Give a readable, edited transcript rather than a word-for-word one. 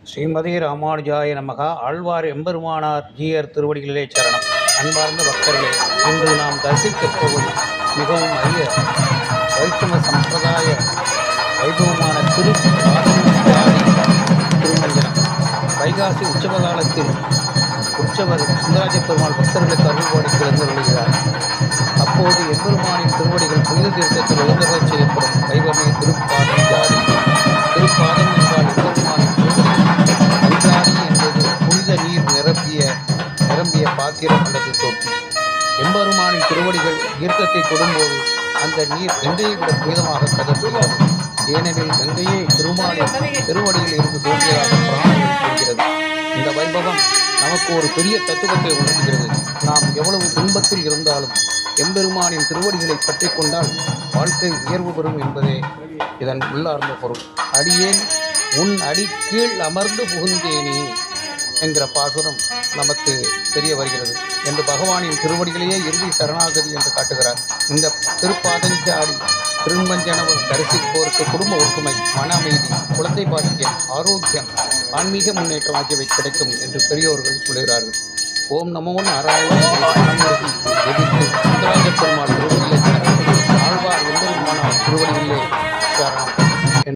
ஸ்ரீமதி ராமானுஜாய நமகா. ஆழ்வார் எம்பெருமானார் ஜீயர் திருவடிகளிலே சரணம். அன்பார்ந்த பக்தர்களே, இன்று நாம் தரிசிக்கப் போவது மிகவும் அரிய வைஷ்ணவ சம்பிரதாய வைபவமான திருமஞ்சனம். வைகாசி உற்சவ காலத்தில் உற்சவர் சுந்தராஜ பெருமாள் பக்தர்களுக்கு அருள்வாடிக்கு எழுந்துள்ளார். அப்போது எம்பெருமானின் திருவடிகள் புனித தீர்த்தத்தில் எழுந்தவச் செய்யப்படும் வைபவமே திருப்பாதம் ஜாடி. திருப்பாதம் என்றால் எம்பெருமானின் அஞ்சாடி என்பது புனித நீர் நிரம்பிய பாத்திரம் அல்லது தொட்டி. எம்பெருமானின் திருவடிகள் ஈர்க்கத்தை தொடும்போது அந்த நீர் கங்கையை விட புனிதமாக கருதுகிறது. ஏனெனில் கங்கையே திருமாலின் திருவடியில் இருந்து தோன்றியதாக புராணங்கள் கூறுகிறது. இந்த வைபவம் நமக்கு ஒரு பெரிய தத்துவத்தை உணர்த்துகிறது. நாம் எவ்வளவு துன்பத்தில் இருந்தாலும் எம்பெருமானின் திருவடிகளை பற்றி கொண்டால் வாழ்க்கை உயர்வு பெறும் என்பதே இதன் உள்ளார்ந்த பொருள். அடியேன் உன் அடி கீழ் அமர்ந்து புகுந்தேனே என்கிற பாசுரம் நமக்கு தெரிய வருகிறது என்று பகவானின் திருவடிகளையே இறுதி சரணாகதி என்று காட்டுகிறார். இந்த திருப்பாதஞ்சாடி திருமஞ்சனம் தரிசிப்போருக்கு குடும்ப ஒற்றுமை, மன அமைதி, குழந்தை பாக்கியம், ஆரோக்கியம், ஆன்மீக முன்னேற்றம் ஆகியவை கிடைக்கும் என்று பெரியோர்கள் சொல்கிறார்கள். ஓம் நமோ நாராயண. சுந்தராஜ பெருமாள்